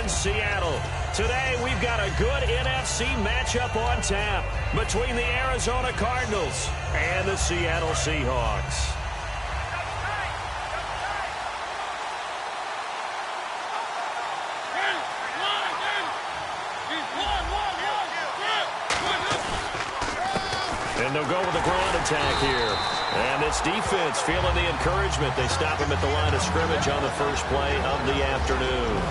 in Seattle. Today, we've got a good NFC matchup on tap between the Arizona Cardinals and the Seattle Seahawks. And they'll go with the ground attack here. And this defense feeling the encouragement. They stop him at the line of scrimmage on the first play of the afternoon.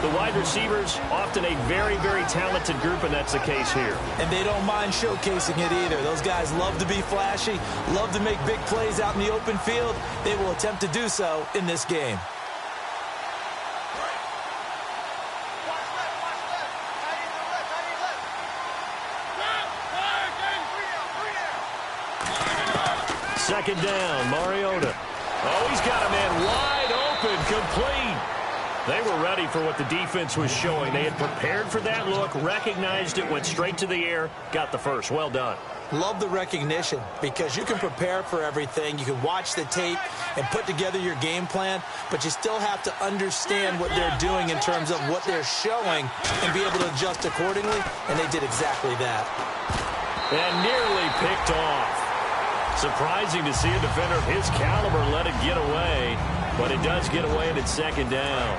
The wide receivers, often a very, very talented group, and that's the case here. And they don't mind showcasing it either. Those guys love to be flashy, love to make big plays out in the open field. They will attempt to do so in this game. Second down, Mariota. Oh, he's got a man wide open, complete. They were ready for what the defense was showing. They had prepared for that look, recognized it, went straight to the air, got the first. Well done. Love the recognition because you can prepare for everything. You can watch the tape and put together your game plan, but you still have to understand what they're doing in terms of what they're showing and be able to adjust accordingly, and they did exactly that. And nearly picked off. Surprising to see a defender of his caliber let it get away, but it does get away and it's second down.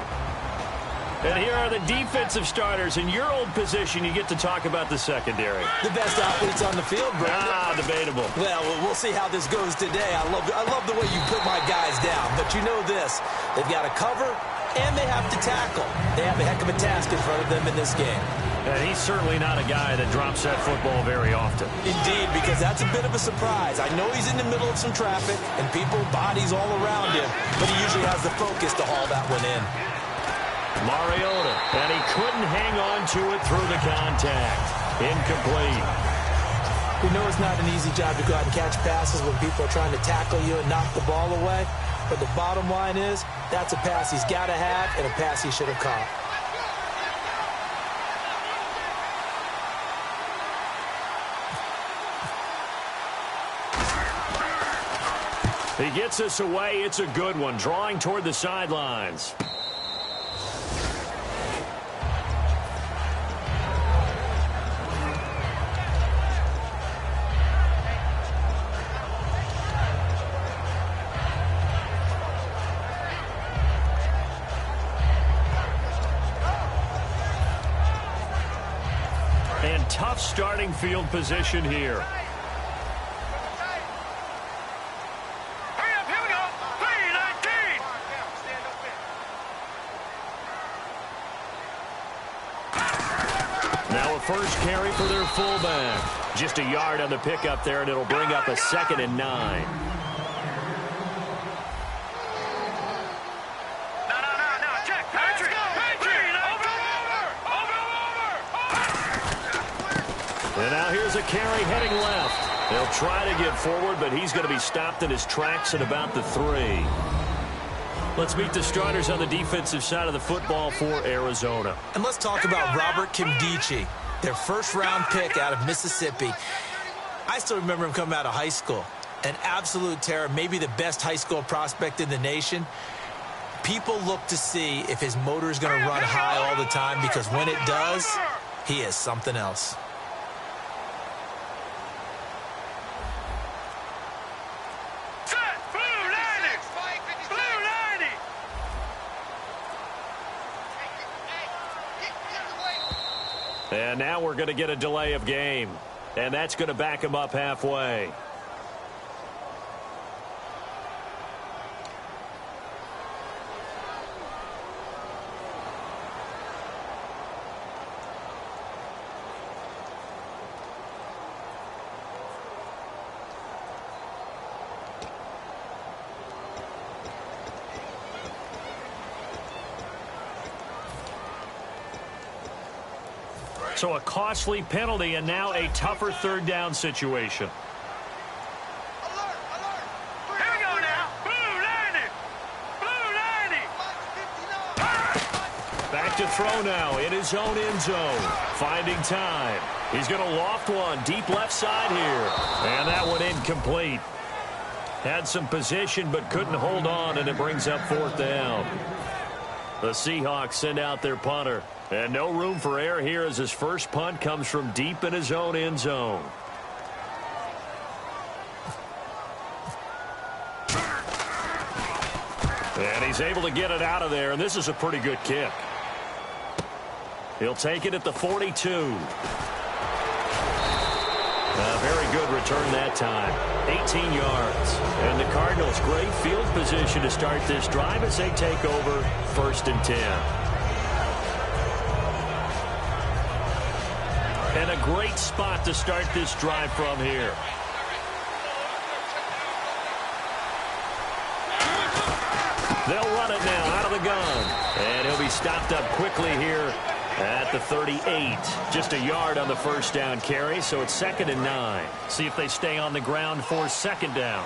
And here are the defensive starters. In your old position, you get to talk about the secondary. The best athletes on the field, Brandon. Debatable. Well, we'll see how this goes today. I love the way you put my guys down, but you know this. They've got to cover, and they have to tackle. They have a heck of a task in front of them in this game. And he's certainly not a guy that drops that football very often. Indeed, because that's a bit of a surprise. I know he's in the middle of some traffic and people, bodies all around him, but he usually has the focus to haul that one in. Mariota, and he couldn't hang on to it through the contact. Incomplete. We know it's not an easy job to go out and catch passes when people are trying to tackle you and knock the ball away, but the bottom line is that's a pass he's got to have and a pass he should have caught. He gets us away. It's a good one. Drawing toward the sidelines. And tough starting field position here. First carry for their fullback. Just a yard on the pickup there, and it'll bring up a 2nd and 9. No, check, Patrick. And now here's a carry heading left. They'll try to get forward, but he's going to be stopped in his tracks at about the 3. Let's meet the starters on the defensive side of the football for Arizona. And let's talk about Robert Kimdichie, their first-round pick out of Mississippi. I still remember him coming out of high school. An absolute terror, maybe the best high school prospect in the nation. People look to see if his motor is going to run high all the time, because when it does, he is something else. And now we're going to get a delay of game. And that's going to back him up halfway. So a costly penalty and now a tougher 3rd down situation. Alert, alert. Here we go now. Blue 90. Blue 90. Back to throw now in his own end zone. Finding time. He's going to loft one deep left side here. And that one incomplete. Had some position but couldn't hold on, and it brings up 4th down. The Seahawks send out their punter. And no room for error here as his first punt comes from deep in his own end zone. And he's able to get it out of there, and this is a pretty good kick. He'll take it at the 42. A very good return that time. 18 yards. And the Cardinals, great field position to start this drive as they take over 1st and 10. And a great spot to start this drive from here. They'll run it now out of the gun. And he'll be stopped up quickly here at the 38. Just a yard on the first down carry, so it's 2nd and 9. See if they stay on the ground for 2nd down.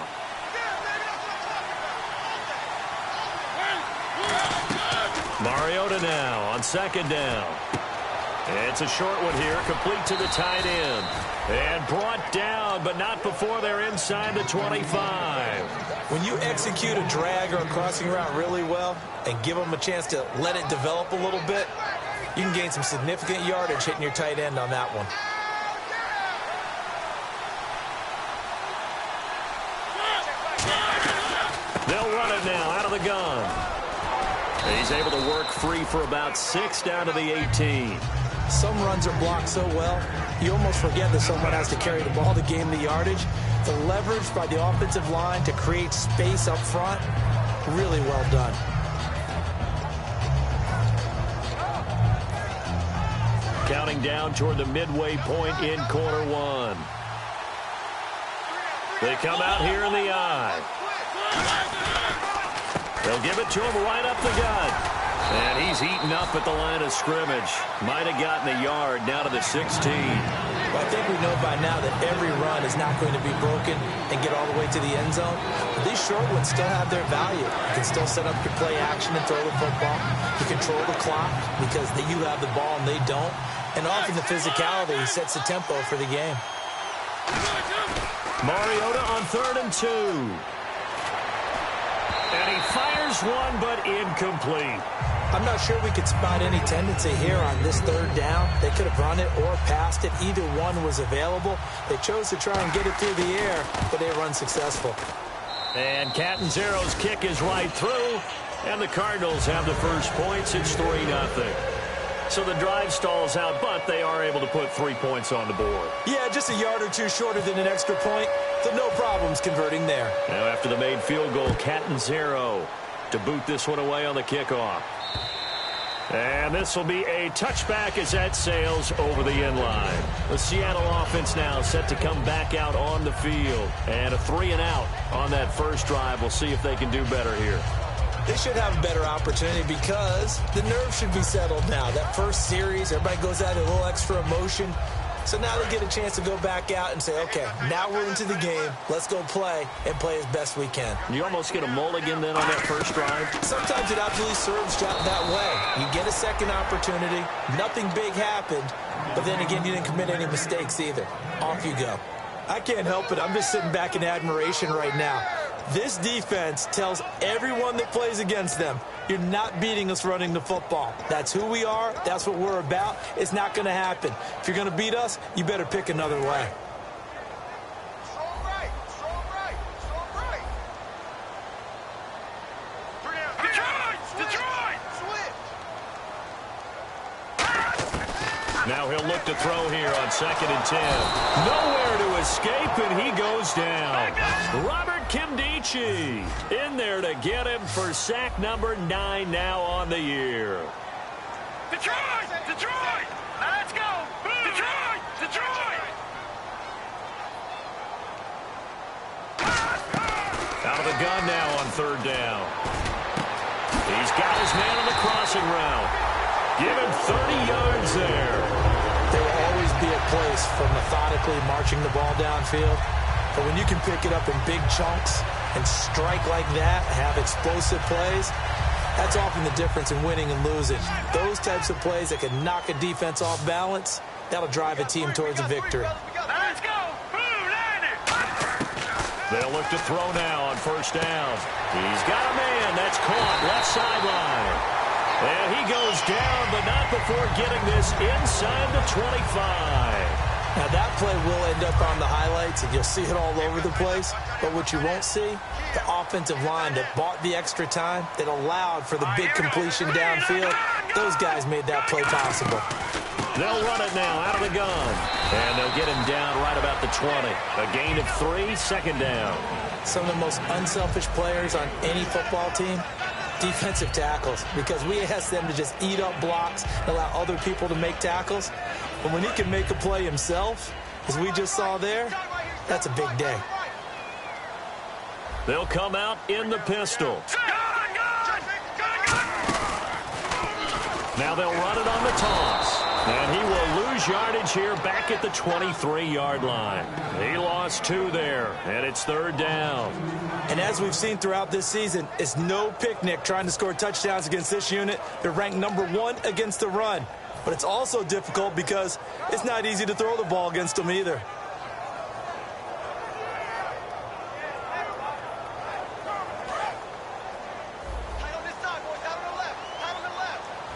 Mariota now on 2nd down. It's a short one here, complete to the tight end. And brought down, but not before they're inside the 25. When you execute a drag or a crossing route really well and give them a chance to let it develop a little bit, you can gain some significant yardage hitting your tight end on that one. They'll run it now out of the gun. He's able to work free for about 6 down to the 18. Some runs are blocked so well, you almost forget that someone has to carry the ball to gain the yardage. The leverage by the offensive line to create space up front, really well done. Counting down toward the midway point in quarter one. They come out here in the eye. They'll give it to him right up the gut. And he's eaten up at the line of scrimmage. Might have gotten a yard now to the 16. Well, I think we know by now that every run is not going to be broken and get all the way to the end zone. But these short ones still have their value. You can still set up your play action and throw the football. You control the clock because you have the ball and they don't. And often the physicality sets the tempo for the game. Mariota on 3rd and 2. And he fires one, but incomplete. I'm not sure we could spot any tendency here on this 3rd down. They could have run it or passed it. Either one was available. They chose to try and get it through the air, but they were unsuccessful. And Catanzaro's kick is right through, and the Cardinals have the first points. It's 3-0. So the drive stalls out, but they are able to put 3 points on the board. Yeah, just a yard or two shorter than an extra point, so no problems converting there. Now after the made field goal, Catanzaro to boot this one away on the kickoff. And this will be a touchback as that sails over the end line. The Seattle offense now set to come back out on the field. And a 3-and-out on that first drive. We'll see if they can do better here. They should have a better opportunity because the nerves should be settled now. That first series, everybody goes out a little extra emotion. So now they get a chance to go back out and say, okay, now we're into the game. Let's go play and play as best we can. You almost get a mulligan then on that first drive? Sometimes it absolutely serves that way. You get a second opportunity. Nothing big happened. But then again, you didn't commit any mistakes either. Off you go. I can't help it. I'm just sitting back in admiration right now. This defense tells everyone that plays against them, you're not beating us running the football. That's who we are. That's what we're about. It's not going to happen. If you're going to beat us, you better pick another way. Strong right. Detroit! Switch! Now he'll look to throw here on 2nd and 10. Nowhere to escape, and he goes down. Robert Kimdichie in there to get him for sack number 9 now on the year. Detroit! Let's go! Detroit! Out of the gun now on 3rd down. He's got his man on the crossing route. Give him 30 yards there. There will always be a place for methodically marching the ball downfield. But when you can pick it up in big chunks and strike like that, have explosive plays, that's often the difference in winning and losing. Those types of plays that can knock a defense off balance, that'll drive a team towards a victory. Let's go! They'll look to throw now on 1st down. He's got a man. That's caught left sideline. And he goes down, but not before getting this inside the 25. Now, that play will end up on the highlights, and you'll see it all over the place. But what you won't see, the offensive line that bought the extra time, that allowed for the big completion downfield, those guys made that play possible. They'll run it now out of the gun. And they'll get him down right about the 20. A gain of 3, second down. Some of the most unselfish players on any football team, defensive tackles, because we ask them to just eat up blocks and allow other people to make tackles. But when he can make a play himself, as we just saw there, that's a big day. They'll come out in the pistol. Now they'll run it on the toss. And he will lose yardage here back at the 23-yard line. He lost 2 there, and it's third down. And as we've seen throughout this season, it's no picnic trying to score touchdowns against this unit. They're ranked number 1 against the run. But it's also difficult because it's not easy to throw the ball against them either.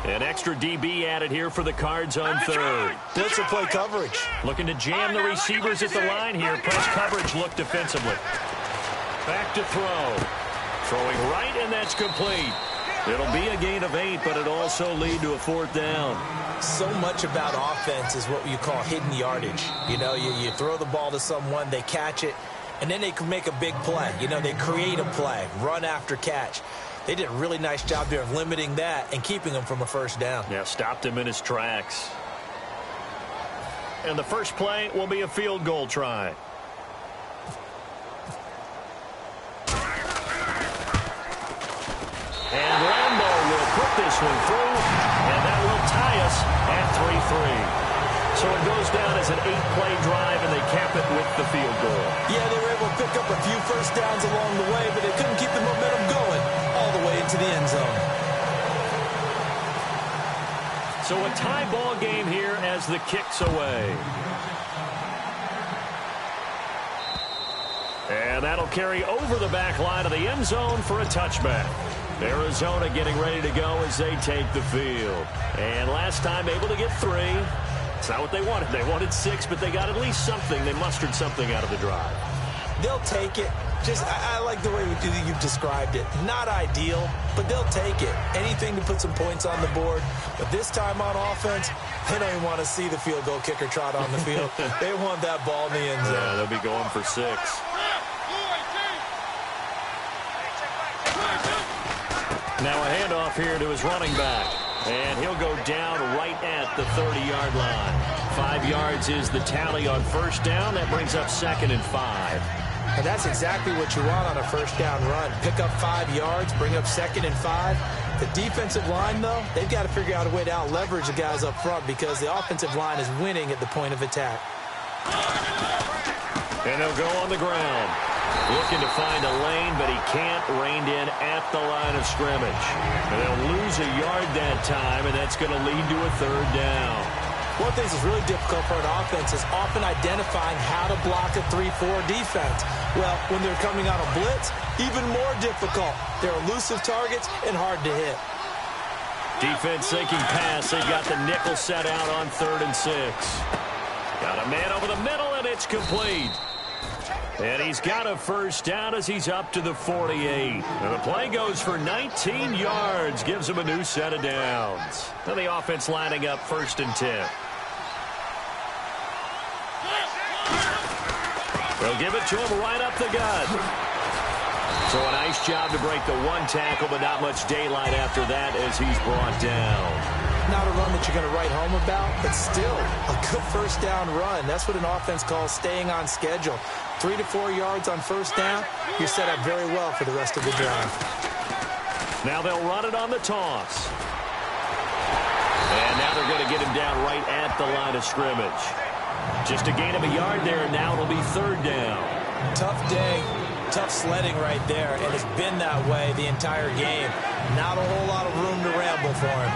An extra DB added here for the Cards on third. Blitz will play coverage. Looking to jam the receivers at the line here. Press coverage look defensively. Back to throw. Throwing right, and that's complete. It'll be a gain of 8, but it'll also lead to a fourth down. So much about offense is what you call hidden yardage. You know, you throw the ball to someone, they catch it, and then they can make a big play. You know, they create a play, run after catch. They did a really nice job there of limiting that and keeping him from a first down. Yeah, stopped him in his tracks. And the first play will be a field goal try. And Lambo will put this one through, and that will tie us at 3-3. So it goes down as an 8-play drive, and they cap it with the field goal. Yeah, they were able to pick up a few first downs along the way, but they couldn't keep the momentum going all the way into the end zone. So a tie ball game here as the kick's away. And that'll carry over the back line of the end zone for a touchback. Arizona getting ready to go as they take the field. And last time able to get 3. It's not what they wanted. They wanted 6, but they got at least something. They mustered something out of the drive. They'll take it. Just, I like the way you've described it. Not ideal, but they'll take it. Anything to put some points on the board. But this time on offense, they don't even want to see the field goal kicker trot on the field. They want that ball in the end zone. Yeah, they'll be going for 6. Now a handoff here to his running back. And he'll go down right at the 30-yard line. 5 yards is the tally on first down. That brings up 2nd and 5. And that's exactly what you want on a first down run. Pick up 5 yards, bring up 2nd and 5. The defensive line, though, they've got to figure out a way to out-leverage the guys up front because the offensive line is winning at the point of attack. And they'll go on the ground. Looking to find a lane, but he can't. Reined in at the line of scrimmage. And they'll lose a yard that time, and that's going to lead to a third down. One of the things that's really difficult for an offense is often identifying how to block a 3-4 defense. Well, when they're coming on a blitz, even more difficult. They're elusive targets and hard to hit. Defense thinking pass. They've got the nickel set out on 3rd and 6. Got a man over the middle, and it's complete. And he's got a first down as he's up to the 48. And the play goes for 19 yards. Gives him a new set of downs. And the offense lining up 1st and 10. They'll give it to him right up the gut. So a nice job to break the 1 tackle, but not much daylight after that as he's brought down. Not a run that you're going to write home about, but still a good first down run. That's what an offense calls staying on schedule. 3 to 4 yards on first down, you're set up very well for the rest of the drive. Now they'll run it on the toss. And now they're going to get him down right at the line of scrimmage. Just a gain of a yard there, and now it'll be 3rd down. Tough day, tough sledding right there, and it's been that way the entire game. Not a whole lot of room to ramble for him.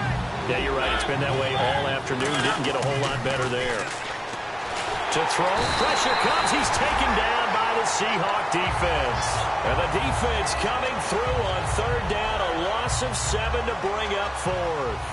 Yeah, you're right. It's been that way all afternoon. Didn't get a whole lot better there. To throw. Pressure comes. He's taken down by the Seahawk defense. And the defense coming through on 3rd down. A a loss of 7 to bring up fourth.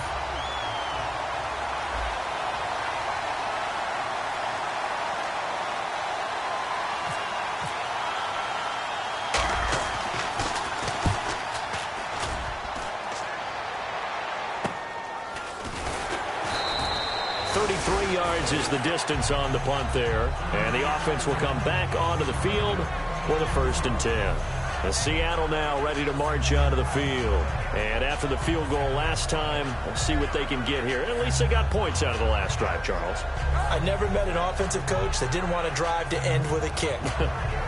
Is the distance on the punt there, and the offense will come back onto the field for the 1st and 10. And Seattle now ready to march onto the field. And after the field goal last time, let's see what they can get here. At least they got points out of the last drive, Charles. I never met an offensive coach that didn't want to drive to end with a kick.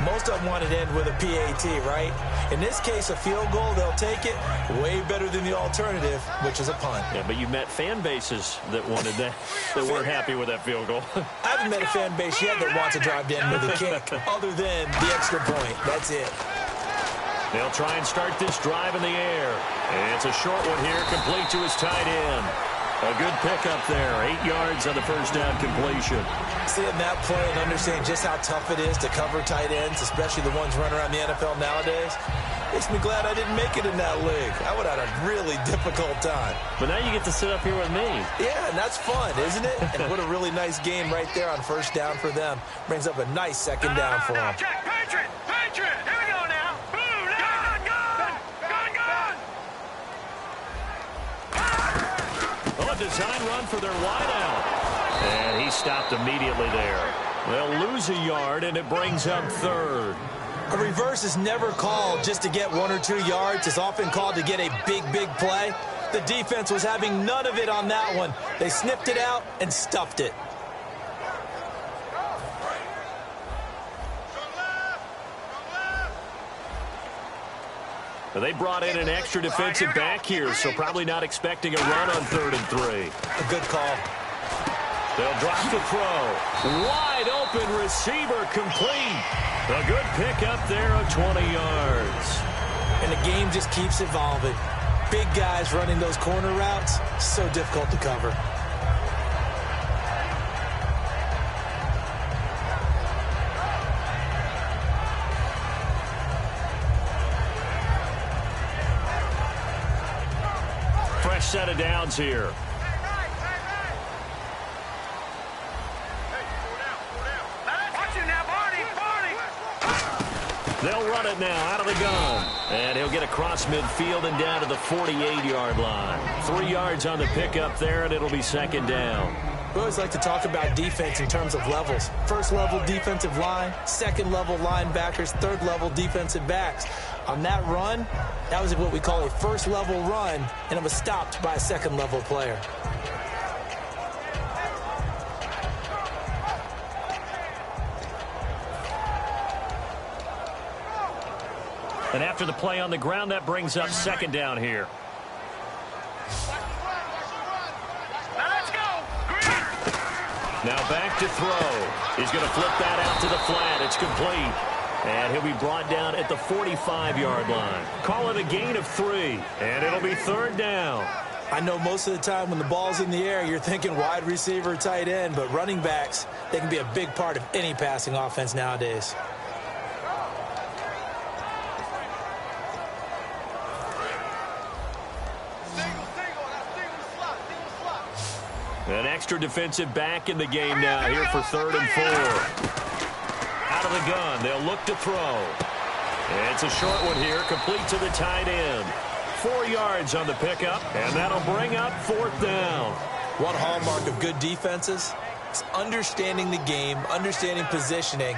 Most of them wanted to end with a PAT, right? In this case, a field goal, they'll take it. Way better than the alternative, which is a punt. Yeah, but you met fan bases that wanted that, that weren't happy with that field goal. I haven't met a fan base yet that wants to drive to end with a kick, other than the extra point. That's it. They'll try and start this drive in the air. And it's a short one here, complete to his tight end. A good pickup there, 8 yards on the first down completion. Seeing that play and understanding just how tough it is to cover tight ends, especially the ones running around the NFL nowadays, makes me glad I didn't make it in that league. I would have had a really difficult time. But now you get to sit up here with me. Yeah, and that's fun, isn't it? And what a really nice game right there on first down for them. Brings up a nice second down for them. Check, Patriot! Patriot! Here we go now! Boom! Gun! Oh, a design run for their wideout. And he stopped immediately there. They'll lose a yard, and it brings up 3rd. A reverse is never called just to get 1 or 2 yards. It's often called to get a big play. The defense was having none of it on that one. They snipped it out and stuffed it. They brought in an extra defensive back here, so probably not expecting a run on 3rd and 3. A good call. They'll drop the throw. Wide open receiver complete. A good pickup there of 20 yards. And the game just keeps evolving. Big guys running those corner routes, so difficult to cover. Fresh set of downs here. They'll run it now out of the gun. And he'll get across midfield and down to the 48-yard line. 3 yards on the pickup there, and it'll be 2nd down. We always like to talk about defense in terms of levels. 1st level defensive line, 2nd level linebackers, 3rd level defensive backs. On that run, that was what we call a 1st level run, and it was stopped by a 2nd level player. And after the play on the ground, that brings up 2nd down here. Let's go! Now back to throw. He's going to flip that out to the flat. It's complete. And he'll be brought down at the 45-yard line. Call it a gain of 3. And it'll be 3rd down. I know most of the time when the ball's in the air, you're thinking wide receiver, tight end, but running backs, they can be a big part of any passing offense nowadays. An extra defensive back in the game now here for 3rd and 4. Out of the gun, they'll look to throw. And it's a short one here, complete to the tight end. 4 yards on the pickup, and that'll bring up 4th down. One hallmark of good defenses is understanding the game, understanding positioning,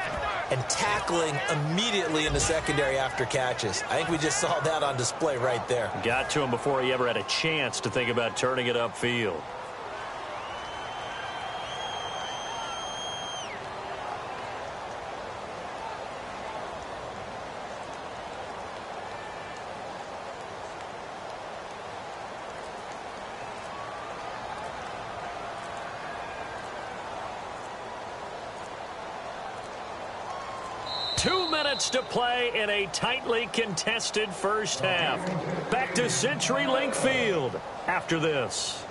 and tackling immediately in the secondary after catches. I think we just saw that on display right there. Got to him before he ever had a chance to think about turning it upfield. To play in a tightly contested first half. Back to CenturyLink Field after this.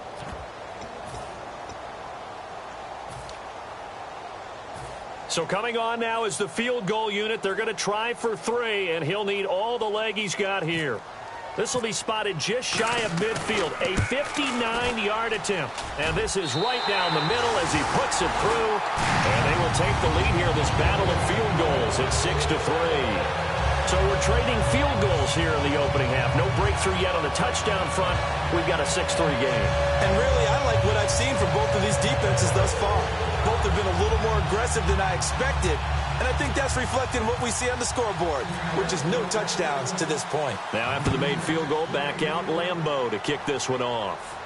So coming on now is the field goal unit. They're going to try for 3, and he'll need all the leg he's got here. This will be spotted just shy of midfield, a 59-yard attempt. And this is right down the middle as he puts it through. And they will take the lead here in this battle of field goals at 6-3. So we're trading field goals here in the opening half. No breakthrough yet on the touchdown front. We've got a 6-3 game. And really, I like what I've seen from both of these defenses thus far. Both have been a little more aggressive than I expected. And I think that's reflected in what we see on the scoreboard, which is no touchdowns to this point. Now after the made field goal, back out Lambeau to kick this one off.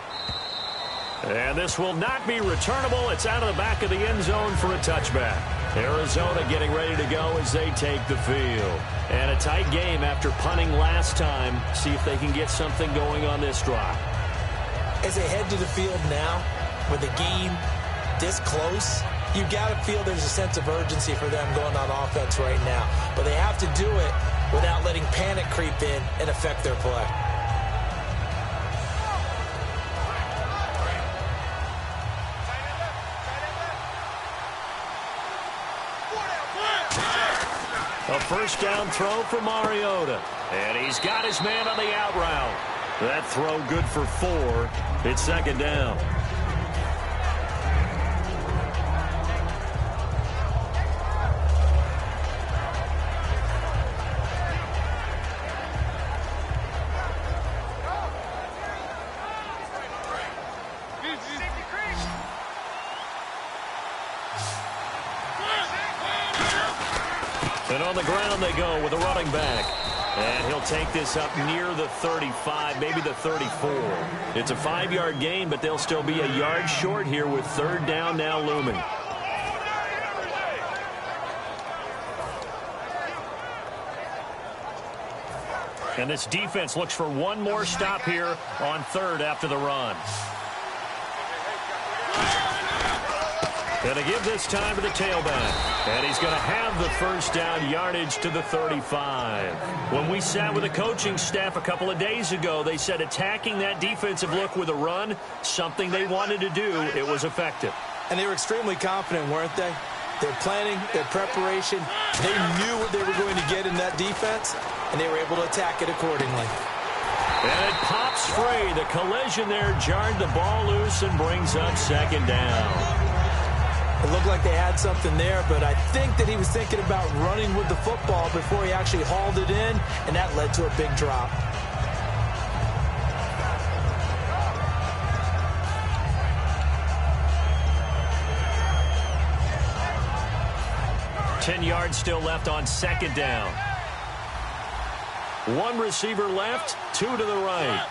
And this will not be returnable. It's out of the back of the end zone for a touchback. Arizona getting ready to go as they take the field. And a tight game after punting last time. See if they can get something going on this drive. As they head to the field now, with the game this close, you got to feel there's a sense of urgency for them going on offense right now. But they have to do it without letting panic creep in and affect their play. A first down throw for Mariota. And he's got his man on the out route. That throw good for 4. It's second down. And on the ground they go with a running back. And he'll take this up near the 35, maybe the 34. It's a 5-yard gain, but they'll still be a yard short here with third down now looming. And this defense looks for one more stop here on third after the run. Going to give this time to the tailback. And he's going to have the first down yardage to the 35. When we sat with the coaching staff a couple of days ago, they said attacking that defensive look with a run, something they wanted to do, it was effective. And they were extremely confident, weren't they? Their planning, their preparation, they knew what they were going to get in that defense, and they were able to attack it accordingly. And it pops free. The collision there jarred the ball loose and brings up second down. It looked like they had something there, but I think that he was thinking about running with the football before he actually hauled it in, and that led to a big drop. Ten yards still left on second down. One receiver left, 2 to the right.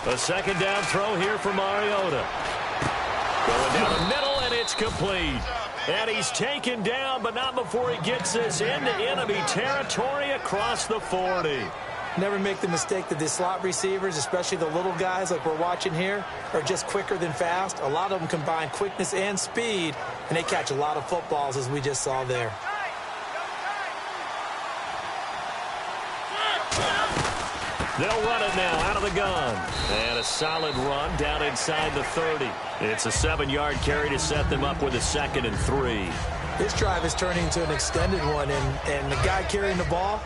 A second down throw here for Mariota. Going down the middle. It's complete. And he's taken down, but not before he gets this into enemy territory across the 40. Never make the mistake that the slot receivers, especially the little guys like we're watching here, are just quicker than fast. A lot of them combine quickness and speed, and they catch a lot of footballs, as we just saw there. They'll run it now out of the gun. And a solid run down inside the 30. It's a 7-yard carry to set them up with a 2nd and 3. This drive is turning into an extended one, and the guy carrying the ball,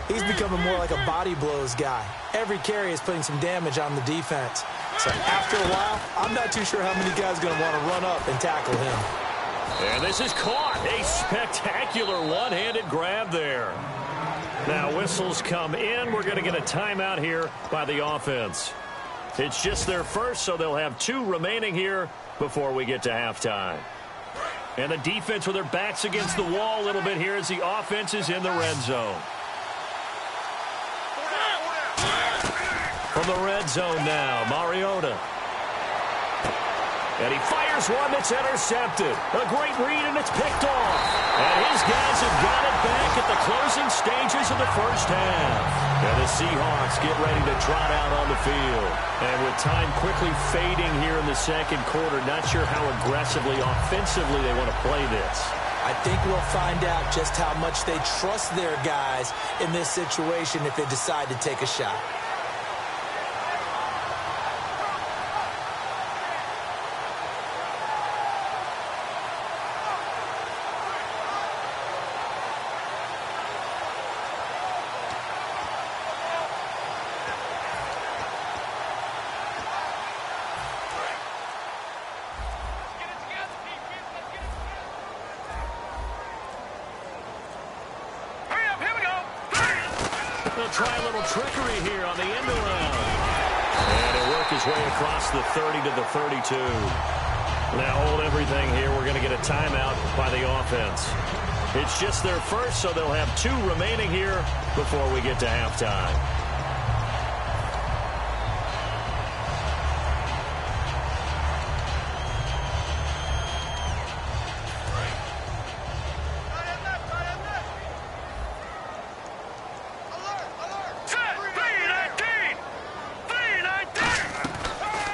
he's becoming more like a body blows guy. Every carry is putting some damage on the defense. So after a while, I'm not too sure how many guys are going to want to run up and tackle him. And this is caught. A spectacular one-handed grab there. Now whistles come in. We're going to get a timeout here by the offense. It's just their first, so they'll have 2 remaining here before we get to halftime. And the defense with their backs against the wall a little bit here as the offense is in the red zone. From the red zone now, Mariota. And he fires one that's intercepted. A great read, and it's picked off. And his guys have got it back at the closing stages of the first half. And the Seahawks get ready to trot out on the field. And with time quickly fading here in the second quarter, not sure how aggressively, offensively they want to play this. I think we'll find out just how much they trust their guys in this situation if they decide to take a shot. They'll try a little trickery here on the end around. And he'll work his way across the 30 to the 32. Now hold everything here. We're going to get a timeout by the offense. It's just their first, so they'll have 2 remaining here before we get to halftime.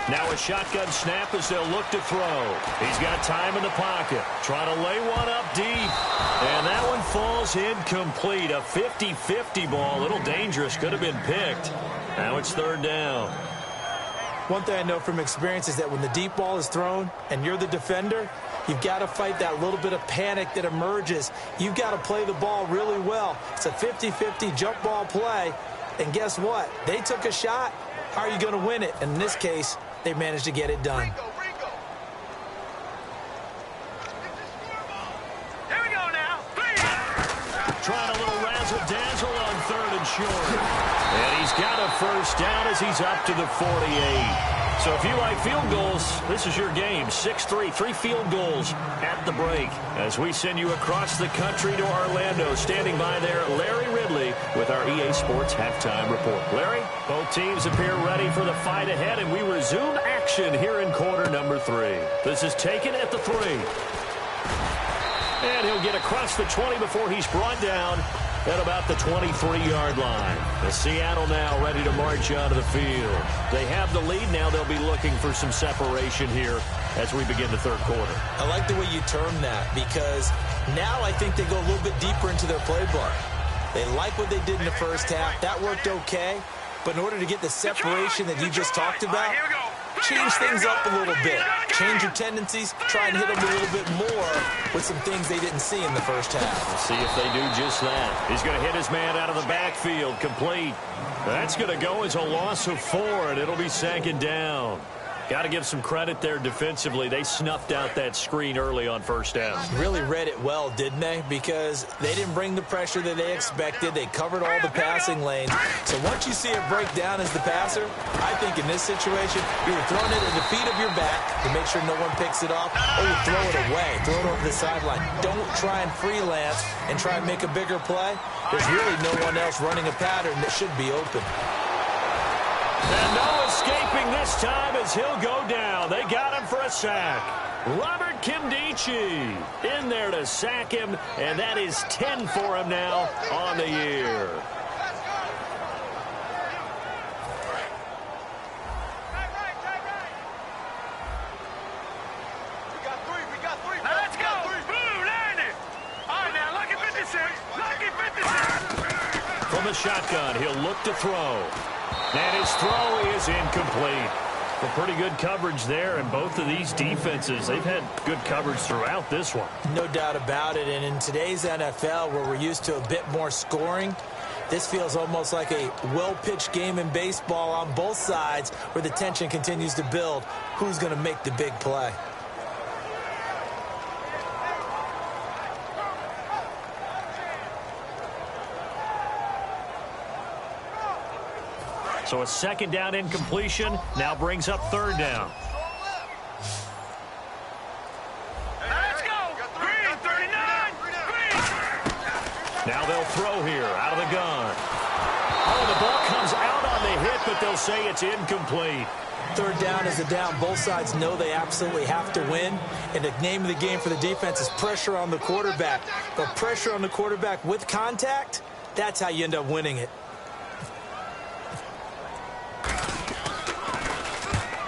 Now a shotgun snap as they'll look to throw. He's got time in the pocket. Trying to lay one up deep. And that one falls incomplete. A 50-50 ball. A little dangerous. Could have been picked. Now it's 3rd down. One thing I know from experience is that when the deep ball is thrown and you're the defender, you've got to fight that little bit of panic that emerges. You've got to play the ball really well. It's a 50-50 jump ball play. And guess what? They took a shot. How are you going to win it? And in this case, they managed to get it done. Here we go now. Trying a little razzle-dazzle on 3rd and short. And he's got a first down as he's up to the 48. So if you like field goals, this is your game. 6-3, 3 field goals at the break. As we send you across the country to Orlando, standing by there, Larry Ridley with our EA Sports Halftime Report. Larry, both teams appear ready for the fight ahead, and we resume action here in quarter number 3. This is taken at the 3. And he'll get across the 20 before he's brought down at about the 23-yard line. The Seattle now ready to march onto the field. They have the lead. Now they'll be looking for some separation here as we begin the 3rd quarter. I like the way you term that because now I think they go a little bit deeper into their playbook. They like what they did in the first half. That worked okay. But in order to get the separation that you just talked about, change things up a little bit. Change your tendencies. Try and hit them a little bit more with some things they didn't see in the first half. We'll see if they do just that. He's going to hit his man out of the backfield. Complete. That's going to go as a loss of 4, and it'll be 2nd down. Got to give some credit there defensively. They snuffed out that screen early on 1st down. Really read it well, didn't they? Because they didn't bring the pressure that they expected. They covered all the passing lanes. So once you see it break down as the passer, I think in this situation, you're throwing it at the feet of your back to make sure no one picks it off, or you throw it away, throw it over the sideline. Don't try and freelance and try and make a bigger play. There's really no one else running a pattern that should be open. And no escaping this time as he'll go down. They got him for a sack. Robert Kimdichie in there to sack him, and that is 10 for him now on the year. We got three. Now let's go. Boom, land it. All right, now, lucky 56. Lucky 56. From the shotgun, he'll look to throw. And his throw is incomplete. Well, pretty good coverage there, and both of these defenses, they've had good coverage throughout this one. No doubt about it, and in today's NFL, where we're used to a bit more scoring, this feels almost like a well-pitched game in baseball on both sides where the tension continues to build. Who's going to make the big play? So a 2nd down incompletion now brings up 3rd down. Let's go. Green, 39. Green. Now they'll throw here out of the gun. Oh, the ball comes out on the hit, but they'll say it's incomplete. 3rd down is a down. Both sides know they absolutely have to win. And the name of the game for the defense is pressure on the quarterback. But pressure on the quarterback with contact, that's how you end up winning it.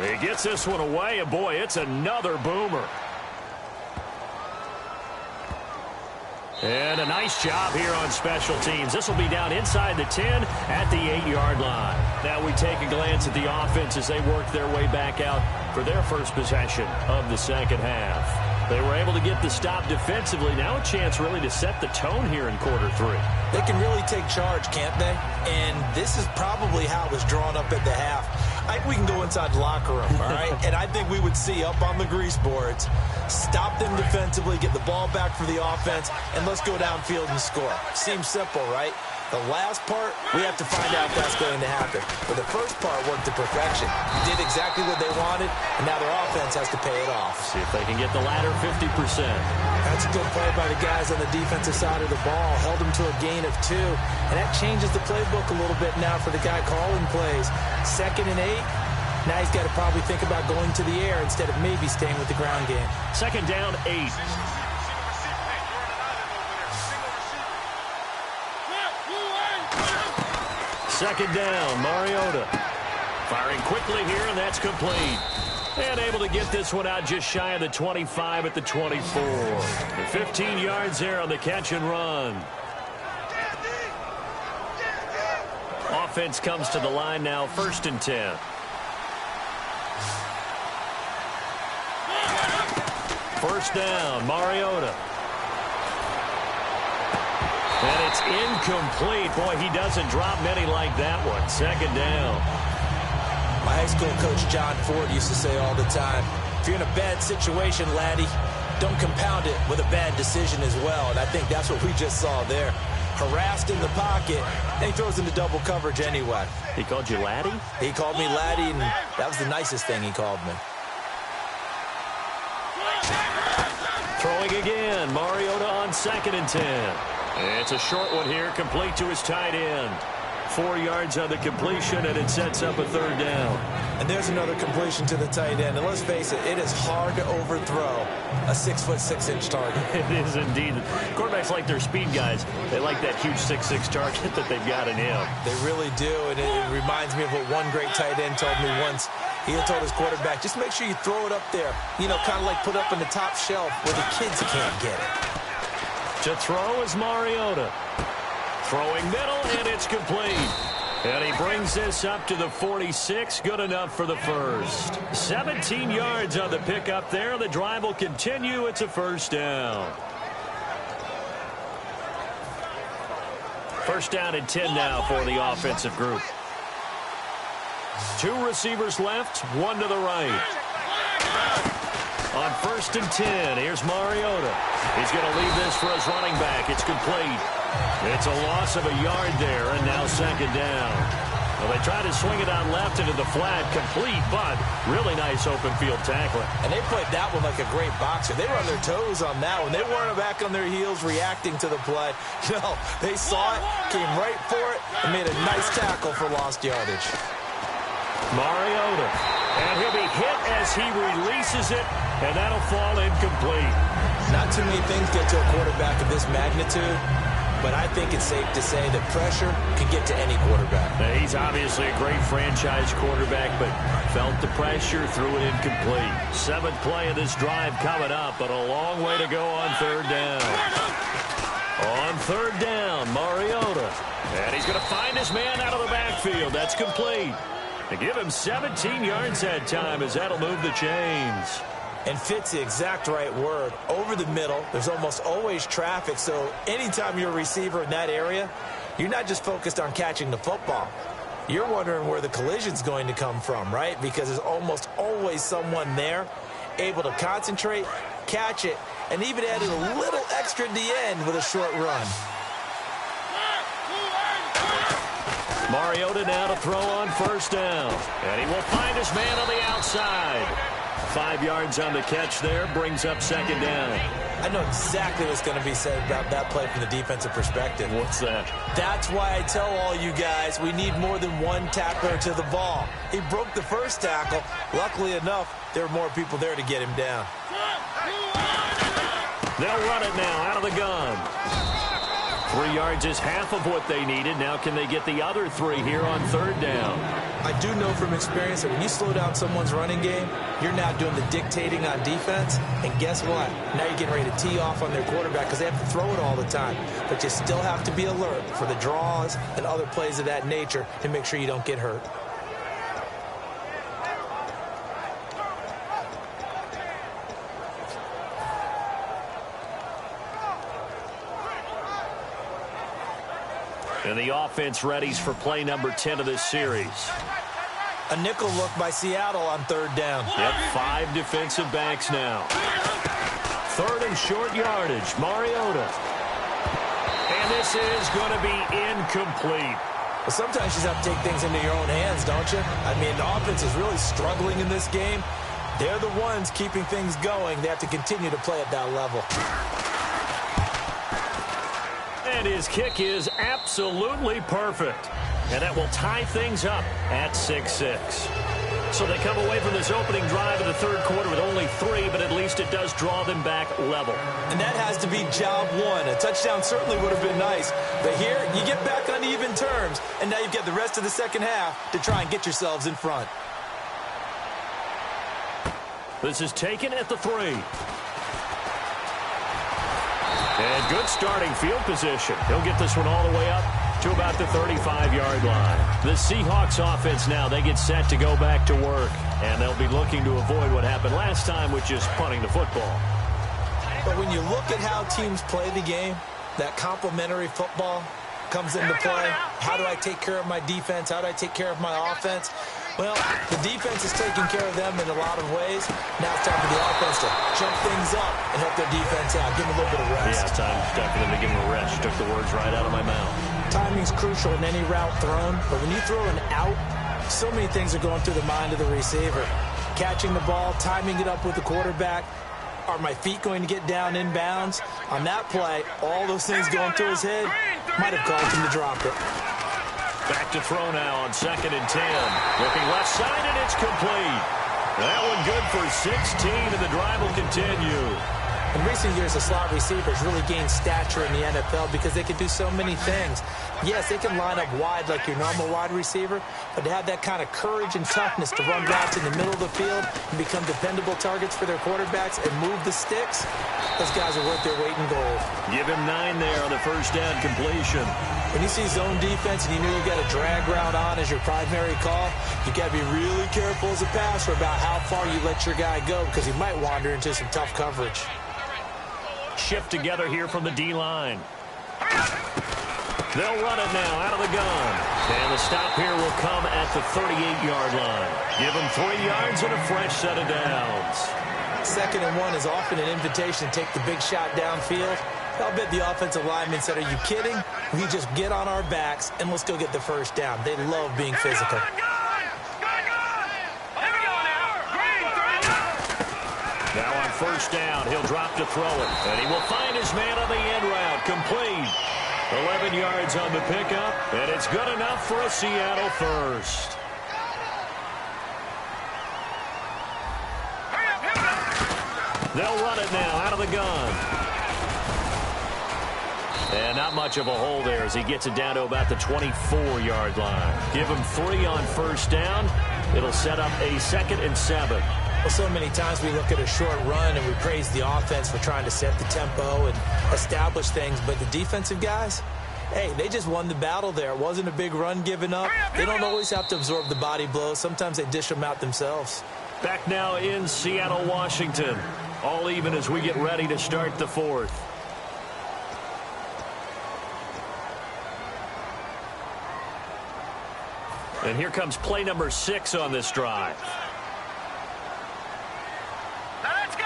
He gets this one away, and boy, it's another boomer. And a nice job here on special teams. This will be down inside the 10 at the 8-yard line. Now we take a glance at the offense as they work their way back out for their first possession of the 2nd half. They were able to get the stop defensively. Now a chance really to set the tone here in quarter 3. They can really take charge, can't they? And this is probably how it was drawn up at the half. I think we can go inside the locker room, all right? And I think we would see up on the grease boards, stop them defensively, get the ball back for the offense, and let's go downfield and score. Seems simple, right? The last part, we have to find out if that's going to happen. But the first part worked to perfection. Did exactly what they wanted, and now their offense has to pay it off. See if they can get the latter 50%. That's a good play by the guys on the defensive side of the ball. Held them to a gain of 2. And that changes the playbook a little bit now for the guy calling plays. 2nd and 8. Now he's got to probably think about going to the air instead of maybe staying with the ground game. 2nd down, 8. Second down, Mariota. Firing quickly here, and that's complete. And able to get this one out just shy of the 25 at the 24. And 15 yards there on the catch and run. Offense comes to the line now, 1st and 10. First down, Mariota. And it's incomplete. Boy, he doesn't drop many like that one. 2nd down. My high school coach, John Ford, used to say all the time, if you're in a bad situation, laddie, don't compound it with a bad decision as well. And I think that's what we just saw there. Harassed in the pocket, and he throws into double coverage anyway. He called you laddie? He called me laddie, and that was the nicest thing he called me. Throwing again, Mariota on 2nd and 10. It's a short one here, complete to his tight end. 4 yards on the completion, and it sets up a 3rd down. And there's another completion to the tight end. And let's face it, it is hard to overthrow a 6'6" target. It is indeed. Quarterbacks like their speed guys. They like that huge 6'6" target that they've got in him. They really do, and it reminds me of what one great tight end told me once. He had told his quarterback, just make sure you throw it up there, you know, kind of like put up in the top shelf where the kids can't get it. To throw is Mariota. Throwing middle, and it's complete. And he brings this up to the 46. Good enough for the first. 17 yards on the pickup there. The drive will continue. It's a 1st down. 1st down and 10 now for the offensive group. 2 receivers left, 1 to the right. On 1st and 10, here's Mariota. He's going to leave this for his running back. It's complete. It's a loss of a yard there, and now 2nd down. Well, they try to swing it out left into the flat, complete, but really nice open field tackling. And they played that one like a great boxer. They were on their toes on that one. They weren't back on their heels reacting to the play. No, they saw it, came right for it, and made a nice tackle for lost yardage. Mariota. And he'll be hit as he releases it, and that'll fall incomplete. Not too many things get to a quarterback of this magnitude, but I think it's safe to say that pressure can get to any quarterback. Now, he's obviously a great franchise quarterback, but felt the pressure, threw it incomplete. 7th play of this drive coming up, but a long way to go on 3rd down. On 3rd down, Mariota. And he's going to find his man out of the backfield. That's complete. They give him 17 yards that time as that'll move the chains. And fits the exact right word. Over the middle, there's almost always traffic, so anytime you're a receiver in that area, you're not just focused on catching the football. You're wondering where the collision's going to come from, right? Because there's almost always someone there able to concentrate, catch it, and even added a little extra at the end with a short run. Mariota now to throw on 1st down. And he will find his man on the outside. 5 yards on the catch there, brings up 2nd down. I know exactly what's going to be said about that play from the defensive perspective. What's that? That's why I tell all you guys we need more than one tackler to the ball. He broke the first tackle. Luckily enough, there were more people there to get him down. They'll run it now out of the gun. 3 yards is half of what they needed. Now can they get the other 3 here on 3rd down? I do know from experience that when you slow down someone's running game, you're now doing the dictating on defense. And guess what? Now you're getting ready to tee off on their quarterback because they have to throw it all the time. But you still have to be alert for the draws and other plays of that nature to make sure you don't get hurt. And the offense readies for play number 10 of this series. A nickel look by Seattle on 3rd down. Yep, 5 defensive backs now. 3rd and short yardage, Mariota. And And this is going to be incomplete. Well, sometimes you just have to take things into your own hands, don't you? I mean, the offense is really struggling in this game. They're the ones keeping things going. They have to continue to play at that level. And his kick is absolutely perfect. And that will tie things up at 6-6. So they come away from this opening drive in the third quarter with only 3, but at least it does draw them back level. And that has to be job one. A touchdown certainly would have been nice. But here, you get back on even terms, and now you've got the rest of the second half to try and get yourselves in front. This is taken at the 3. And good starting field position. He'll get this one all the way up to about the 35-yard line. The Seahawks offense now, they get set to go back to work. And they'll be looking to avoid what happened last time, which is punting the football. But when you look at how teams play the game, that complementary football comes into play. How do I take care of my defense? How do I take care of my offense? Well, the defense is taking care of them in a lot of ways. Now it's time for the offense to jump things up and help their defense out. Give them a little bit of rest. Yeah, time for them to give them a rest. You took the words right out of my mouth. Timing's crucial in any route thrown, but when you throw an out, so many things are going through the mind of the receiver. Catching the ball, timing it up with the quarterback. Are my feet going to get down in bounds? On that play, all those things going through his head might have caused him to drop it. Back to throw now on 2nd and 10. Looking left side, and it's complete. That one good for 16, and the drive will continue. In recent years, the slot receivers really gained stature in the NFL because they can do so many things. Yes, they can line up wide like your normal wide receiver, but to have that kind of courage and toughness to run routes in the middle of the field and become dependable targets for their quarterbacks and move the sticks, those guys are worth their weight in gold. Give him 9 there on the first down completion. When you see zone defense and you know you've got a drag route on as your primary call, you've got to be really careful as a passer about how far you let your guy go because he might wander into some tough coverage. Shift together here from the D-line. They'll run it now out of the gun. And the stop here will come at the 38-yard line. Give them 3 yards and a fresh set of downs. 2nd and 1 is often an invitation to take the big shot downfield. I'll bet the offensive lineman said, are you kidding? We just get on our backs and let's go get the first down. They love being physical. Now on first down, he'll drop to throw it. And he will find his man on the end route. Complete. 11 yards on the pickup. And it's good enough for a Seattle first. They'll run it now out of the gun. And not much of a hole there as he gets it down to about the 24-yard line. Give him 3 on first down. It'll set up a 2nd and 7. Well, so many times we look at a short run and we praise the offense for trying to set the tempo and establish things. But the defensive guys, hey, they just won the battle there. It wasn't a big run given up. They don't always have to absorb the body blows. Sometimes they dish them out themselves. Back now in Seattle, Washington. All even as we get ready to start the 4th. And here comes play number 6 on this drive. Let's go!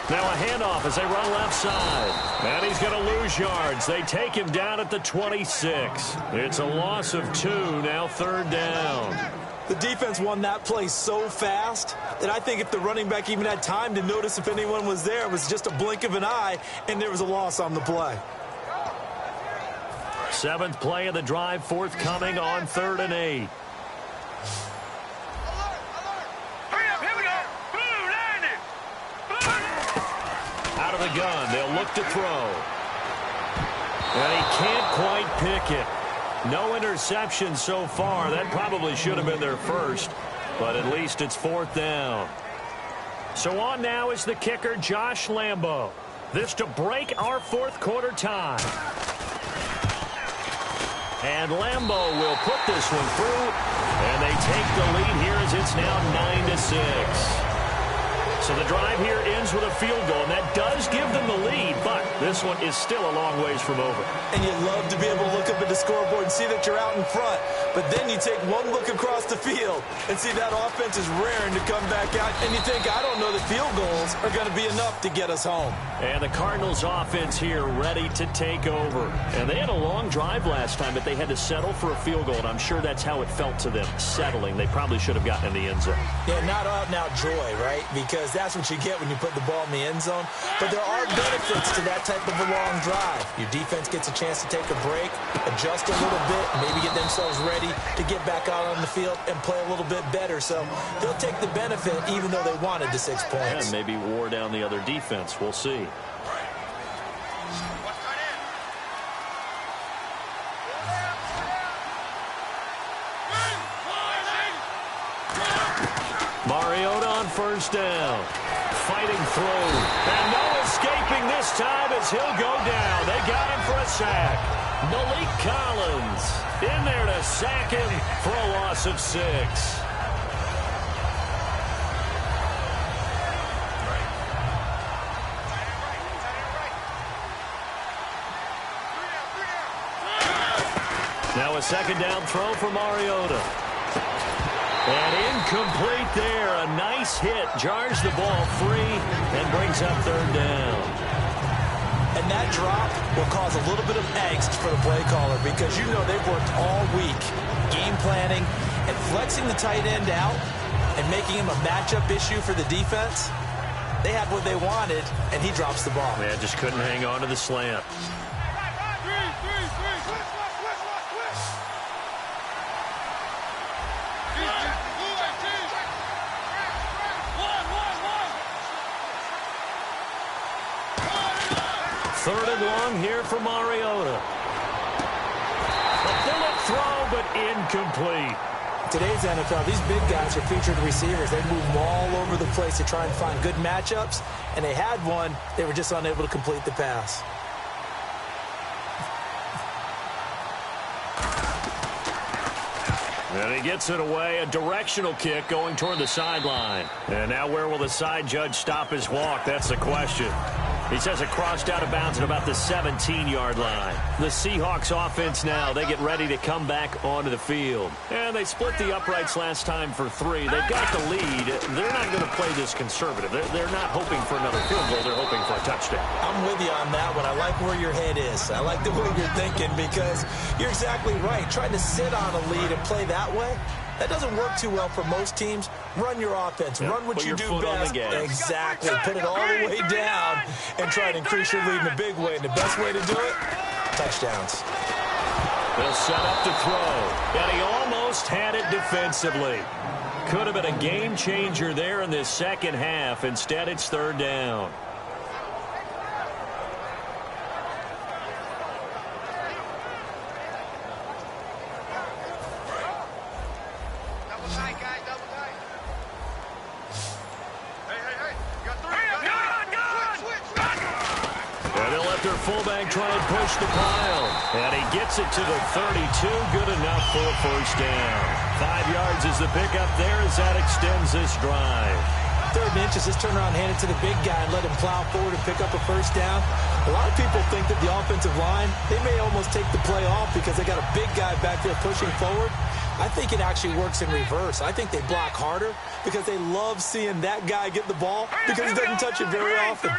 Now a handoff as they run left side. And he's going to lose yards. They take him down at the 26. It's a loss of 2, now 3rd down. The defense won that play so fast that I think if the running back even had time to notice if anyone was there, it was just a blink of an eye, and there was a loss on the play. 7th play of the drive, forthcoming on 3rd and 8. Out of the gun, they'll look to throw. And he can't quite pick it. No interception so far. That probably should have been their first, but at least it's 4th down. So on now is the kicker, Josh Lambo. This to break our 4th quarter tie. And Lambo will put this one through, and they take the lead here as it's now 9-6. So the drive here ends with a field goal, and that does give them the lead, but this one is still a long ways from over. And you love to be able to look up at the scoreboard and see that you're out in front, but then you take one look across the field and see that offense is raring to come back out, and you think, I don't know that field goals are going to be enough to get us home. And the Cardinals offense here ready to take over. And they had a long drive last time, but they had to settle for a field goal, and I'm sure that's how it felt to them, settling. They probably should have gotten in the end zone. Yeah, not out-and-out joy, right? Because that's what you get when you put the ball in the end zone. But there are benefits to that type of a long drive. Your defense gets a chance to take a break, adjust a little bit, maybe get themselves ready to get back out on the field and play a little bit better. So they'll take the benefit even though they wanted the 6 points. And maybe wore down the other defense. We'll see. Mariota on first down. Fighting through. And no escaping this time as he'll go down. They got him for a sack. Malik Collins in there to sack him for a loss of 6. Now a second down throw for Mariota. And incomplete there. A nice hit. Jars the ball free and brings up third down. And that drop will cause a little bit of angst for the play caller because you know they've worked all week game planning and flexing the tight end out and making him a matchup issue for the defense. They had what they wanted, and he drops the ball. Yeah, just couldn't hang on to the slant. Third and long here for Mariota. A bullet throw, but incomplete. Today's NFL, these big guys are featured receivers. They move them all over the place to try and find good matchups, and they had one. They were just unable to complete the pass. And he gets it away, a directional kick going toward the sideline. And now where will the side judge stop his walk? That's the question. He says it crossed out of bounds at about the 17-yard line. The Seahawks offense now, they get ready to come back onto the field. And they split the uprights last time for 3. They've got the lead. They're not going to play this conservative. They're not hoping for another field goal. They're hoping for a touchdown. I'm with you on that one. I like where your head is. I like the way you're thinking because you're exactly right. Trying to sit on a lead and play that way, that doesn't work too well for most teams. Run your offense. Yep. Run what you do best. Exactly. Put it all the way down and try to increase your lead in a big way. And the best way to do it, touchdowns. They'll set up to throw. And he almost had it defensively. Could have been a game changer there in this second half. Instead, it's third down. Fullback try and push the pile. And he gets it to the 32. Good enough for a first down. 5 yards is the pickup there as that extends this drive. 3rd and inches, just turn around and hand it to the big guy and let him plow forward and pick up a first down. A lot of people think that the offensive line, they may almost take the play off because they got a big guy back there pushing forward. I think it actually works in reverse. I think they block harder because they love seeing that guy get the ball because he doesn't touch it very often.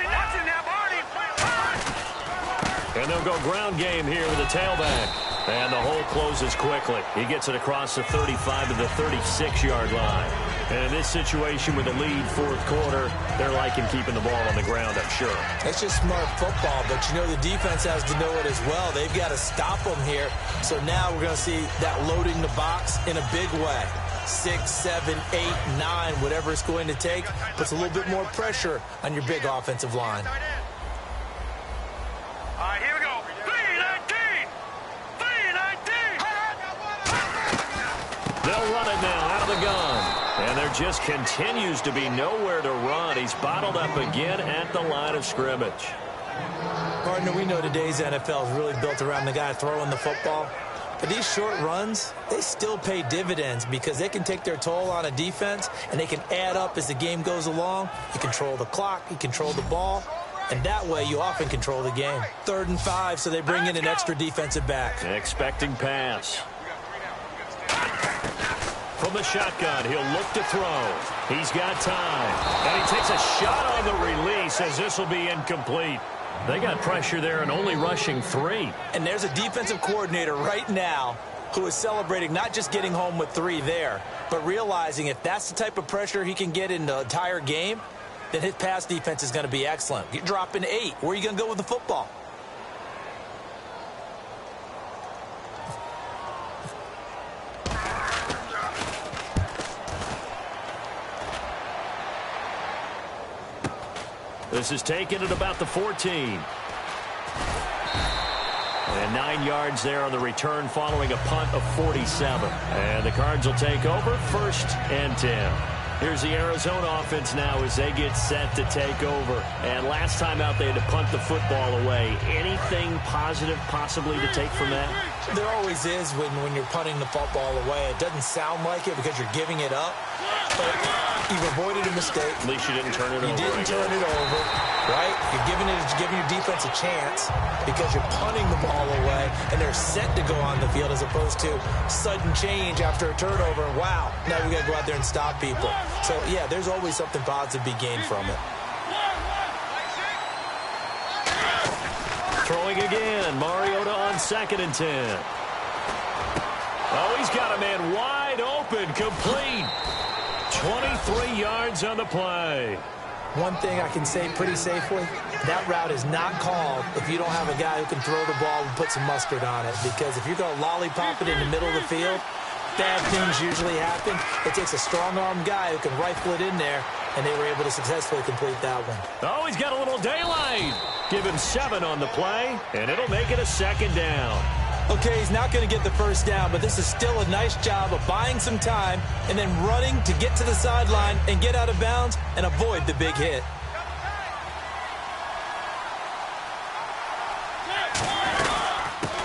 And they'll go ground game here with the tailback. And the hole closes quickly. He gets it across the 35 to the 36-yard line. And in this situation with the lead 4th quarter, they're liking keeping the ball on the ground, I'm sure. That's just smart football, but you know the defense has to know it as well. They've got to stop them here. So now we're going to see that loading the box in a big way. 6, 7, 8, 9, whatever it's going to take, puts a little bit more pressure on your big offensive line. All right, here we go. 3-19. 3-19. They'll run it now out of the gun. And there just continues to be nowhere to run. He's bottled up again at the line of scrimmage. Partner, we know today's NFL is really built around the guy throwing the football. But these short runs, they still pay dividends because they can take their toll on a defense, and they can add up as the game goes along. You control the clock, you control the ball, and that way you often control the game. 3rd and 5, so they bring in an extra defensive back. Expecting pass. From the shotgun, he'll look to throw. He's got time. And he takes a shot on the release as this will be incomplete. They got pressure there and only rushing 3. And there's a defensive coordinator right now who is celebrating not just getting home with 3 there, but realizing if that's the type of pressure he can get in the entire game, then his pass defense is going to be excellent. You're dropping 8. Where are you going to go with the football? This is taken at about the 14. And 9 yards there on the return following a punt of 47. And the Cards will take over 1st and 10. Here's the Arizona offense now as they get set to take over. And last time out, they had to punt the football away. Anything positive possibly to take from that? There always is when you're punting the football away. It doesn't sound like it because you're giving it up. But you've avoided a mistake. At least you didn't turn it over. You didn't turn it over, right? You're giving your defense a chance because you're punting the ball away, and they're set to go on the field as opposed to sudden change after a turnover. And wow, now we got to go out there and stop people. So, yeah, there's always something positive to be gained from it. Throwing again, Mariota on 2nd and 10. Oh, he's got a man wide open, complete. 23 yards on the play. One thing I can say pretty safely, that route is not called if you don't have a guy who can throw the ball and put some mustard on it. Because if you're going to lollipop it in the middle of the field, bad things usually happen. It takes a strong-arm guy who can rifle it in there, and they were able to successfully complete that one. Oh, he's got a little daylight. Give him 7 on the play, and it'll make it a 2nd down. Okay, he's not going to get the 1st down, but this is still a nice job of buying some time and then running to get to the sideline and get out of bounds and avoid the big hit.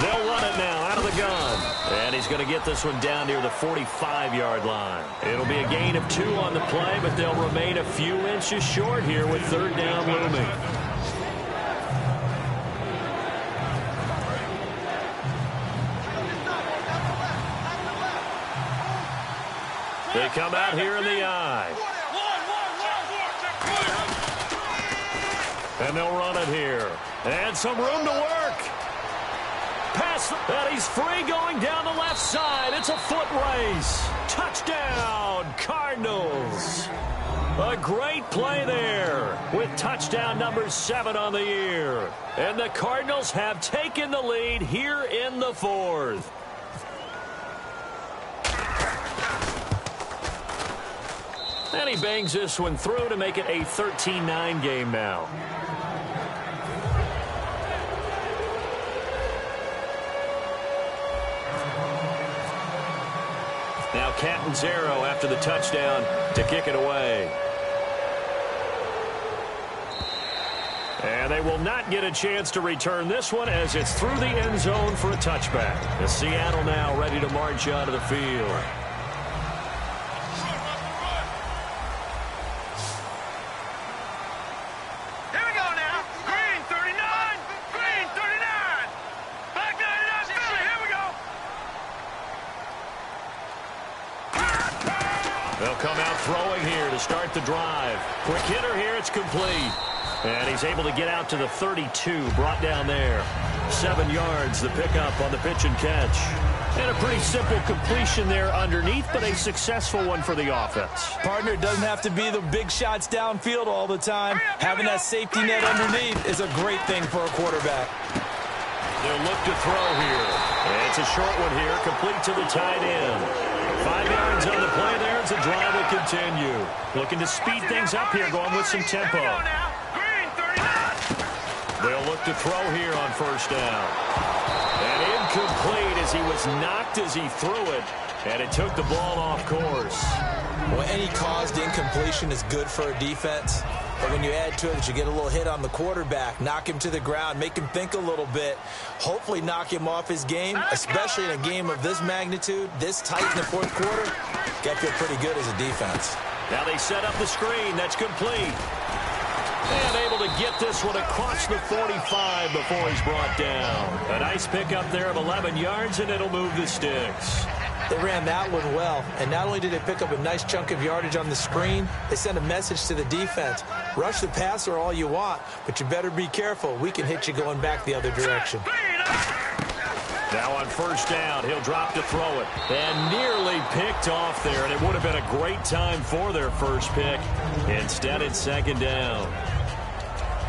They'll run it now out of the gun. And he's going to get this one down near the 45-yard line. It'll be a gain of 2 on the play, but they'll remain a few inches short here with 3rd down looming. They come out here in the eye. And they'll run it here. And some room to work. Pass, and he's free going down the left side. It's a foot race. Touchdown, Cardinals. A great play there with touchdown number 7 on the year. And the Cardinals have taken the lead here in the 4th. And he bangs this one through to make it a 13-9 game now. Now Catanzaro after the touchdown to kick it away. And they will not get a chance to return this one as it's through the end zone for a touchback. The Seattle now ready to march out of the field. They'll come out throwing here to start the drive. Quick hitter here, it's complete. And he's able to get out to the 32, brought down there. 7 yards, the pickup on the pitch and catch. And a pretty simple completion there underneath, but a successful one for the offense. Partner, doesn't have to be the big shots downfield all the time. Having that safety net underneath is a great thing for a quarterback. They'll look to throw here. And it's a short one here, complete to the tight end. 5 yards on the play there as the drive will continue. Looking to speed things up here, going with some tempo. They'll look to throw here on 1st down. And incomplete as he was knocked as he threw it. And it took the ball off course. Well, any caused incompletion is good for a defense. But when you add to it that you get a little hit on the quarterback, knock him to the ground, make him think a little bit, hopefully knock him off his game, especially in a game of this magnitude, this tight in the fourth quarter, got to feel pretty good as a defense. Now they set up the screen. That's complete. And able to get this one across the 45 before he's brought down. A nice pickup there of 11 yards, and it'll move the sticks. They ran that one well, and not only did they pick up a nice chunk of yardage on the screen, they sent a message to the defense. Rush the passer all you want, but you better be careful. We can hit you going back the other direction. Now on first down, he'll drop to throw it. And nearly picked off there, and it would have been a great time for their first pick. Instead, it's second down.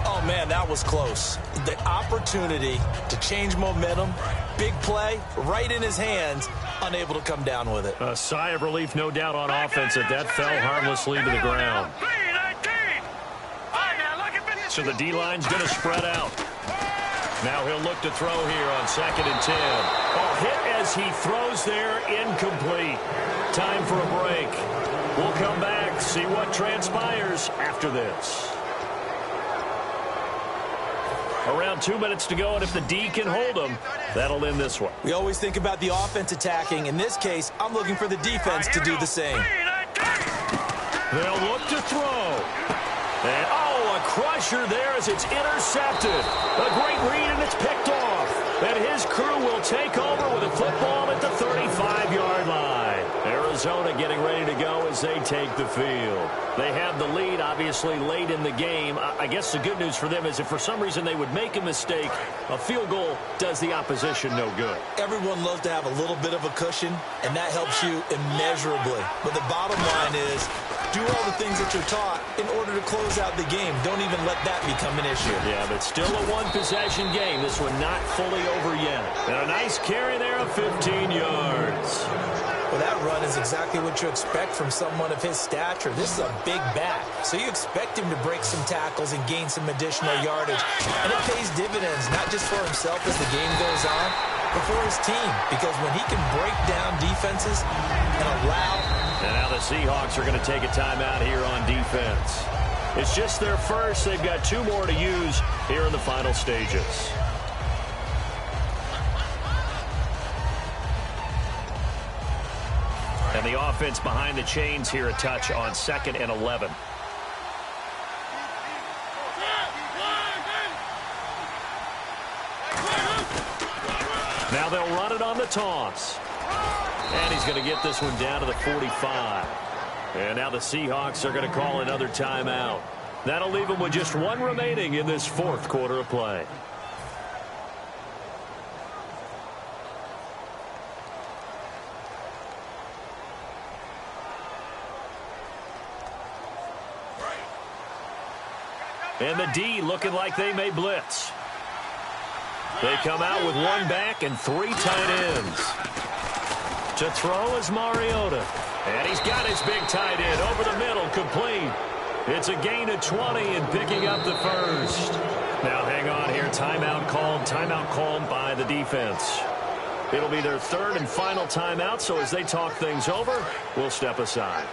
Oh, man, that was close. The opportunity to change momentum, big play, right in his hands, unable to come down with it. A sigh of relief, no doubt, on offense that fell harmlessly to the ground. So the D-line's going to spread out. Now he'll look to throw here on 2nd and 10. Oh, hit as he throws there, incomplete. Time for a break. We'll come back, see what transpires after this. Around 2 minutes to go, and if the D can hold them, that'll end this one. We always think about the offense attacking. In this case, I'm looking for the defense to do the same. They'll look to throw. And, oh, a crusher there as it's intercepted. A great read, and it's picked off. And his crew will take over with a football at the 35-yard line. Arizona getting ready to go as they take the field. They have the lead, obviously, late in the game. I guess the good news for them is if for some reason they would make a mistake, a field goal does the opposition no good. Everyone loves to have a little bit of a cushion, and that helps you immeasurably. But the bottom line is, do all the things that you're taught in order to close out the game. Don't even let that become an issue. Yeah, but still a one-possession game. This one not fully over yet. And a nice carry there of 15 yards. Well, that run is exactly what you expect from someone of his stature. This is a big back, so you expect him to break some tackles and gain some additional yardage. And it pays dividends, not just for himself as the game goes on, but for his team. Because when he can break down defenses and allow... And now the Seahawks are going to take a timeout here on defense. It's just their first. They've got 2 more to use here in the final stages. And the offense behind the chains here a touch on 2nd and 11. Now they'll run it on the toss. And he's going to get this one down to the 45. And now the Seahawks are going to call another timeout. That'll leave them with just 1 remaining in this 4th quarter of play. And the D looking like they may blitz. They come out with 1 back and 3 tight ends. To throw is Mariota. And he's got his big tight end over the middle, complete. It's a gain of 20 and picking up the first. Now hang on here. Timeout called by the defense. It'll be their 3rd and final timeout, so as they talk things over, we'll step aside.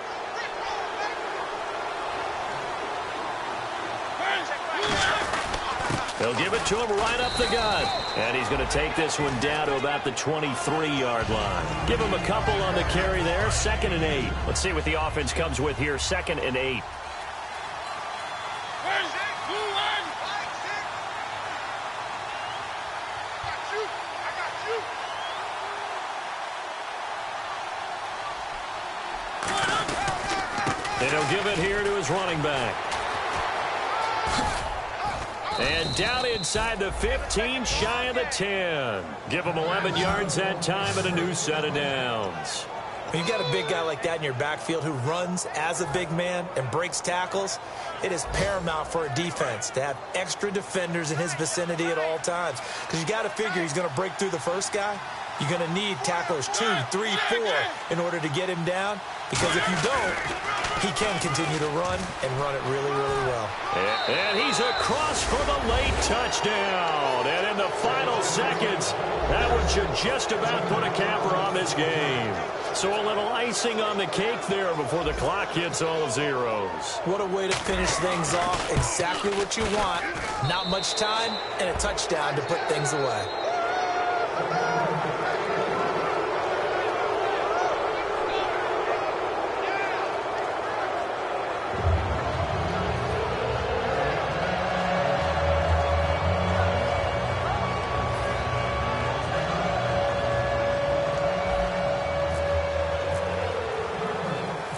They'll give it to him right up the gut. And he's going to take this one down to about the 23-yard line. Give him a couple on the carry there. 2nd and 8. Let's see what the offense comes with here. 2nd and 8. And he'll give it here to his running back. And down inside the 15, shy of the 10. Give him 11 yards that time and a new set of downs. When you've got a big guy like that in your backfield who runs as a big man and breaks tackles, it is paramount for a defense to have extra defenders in his vicinity at all times. Because you got to figure he's going to break through the first guy. You're going to need tacklers 2, 3, 4 in order to get him down, because if you don't, he can continue to run and run it really, really well. And he's across for the late touchdown. And in the final seconds, that one should just about put a capper on this game. So a little icing on the cake there before the clock hits all zeros. What a way to finish things off. Exactly what you want. Not much time and a touchdown to put things away.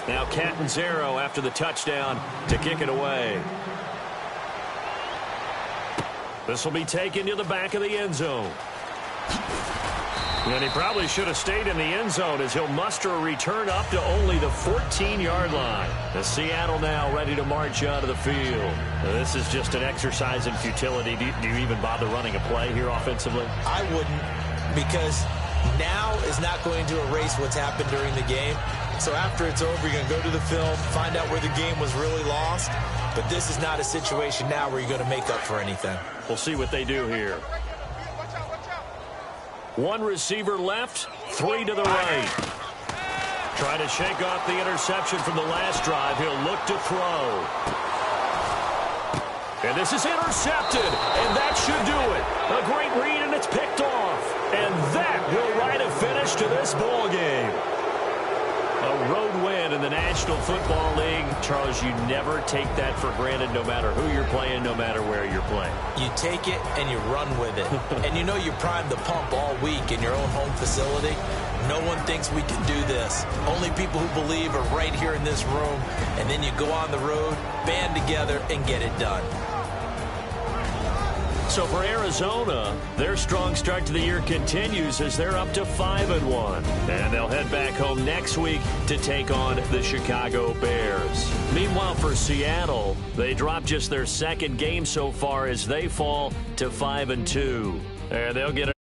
Now Catanzaro after the touchdown to kick it away. This will be taken to the back of the end zone. And he probably should have stayed in the end zone as he'll muster a return up to only the 14-yard line. The Seattle now ready to march out of the field. This is just an exercise in futility. Do you even bother running a play here offensively? I wouldn't, because now is not going to erase what's happened during the game. So after it's over, you're going to go to the film, find out where the game was really lost. But this is not a situation now where you're going to make up for anything. We'll see what they do here. One receiver left, 3 to the right. Try to shake off the interception from the last drive. He'll look to throw. And this is intercepted, and that should do it. A great read, and it's picked off. And that will write a finish to this ball game. A road win in the National Football League. Charles, you never take that for granted no matter who you're playing, no matter where you're playing. You take it and you run with it. And you know you primed the pump all week in your own home facility. No one thinks we can do this. Only people who believe are right here in this room. And then you go on the road, band together, and get it done. So for Arizona, their strong start to the year continues as they're up to 5-1. And they'll head back home next week to take on the Chicago Bears. Meanwhile, for Seattle, they dropped just their second game so far as they fall to 5-2. And they'll get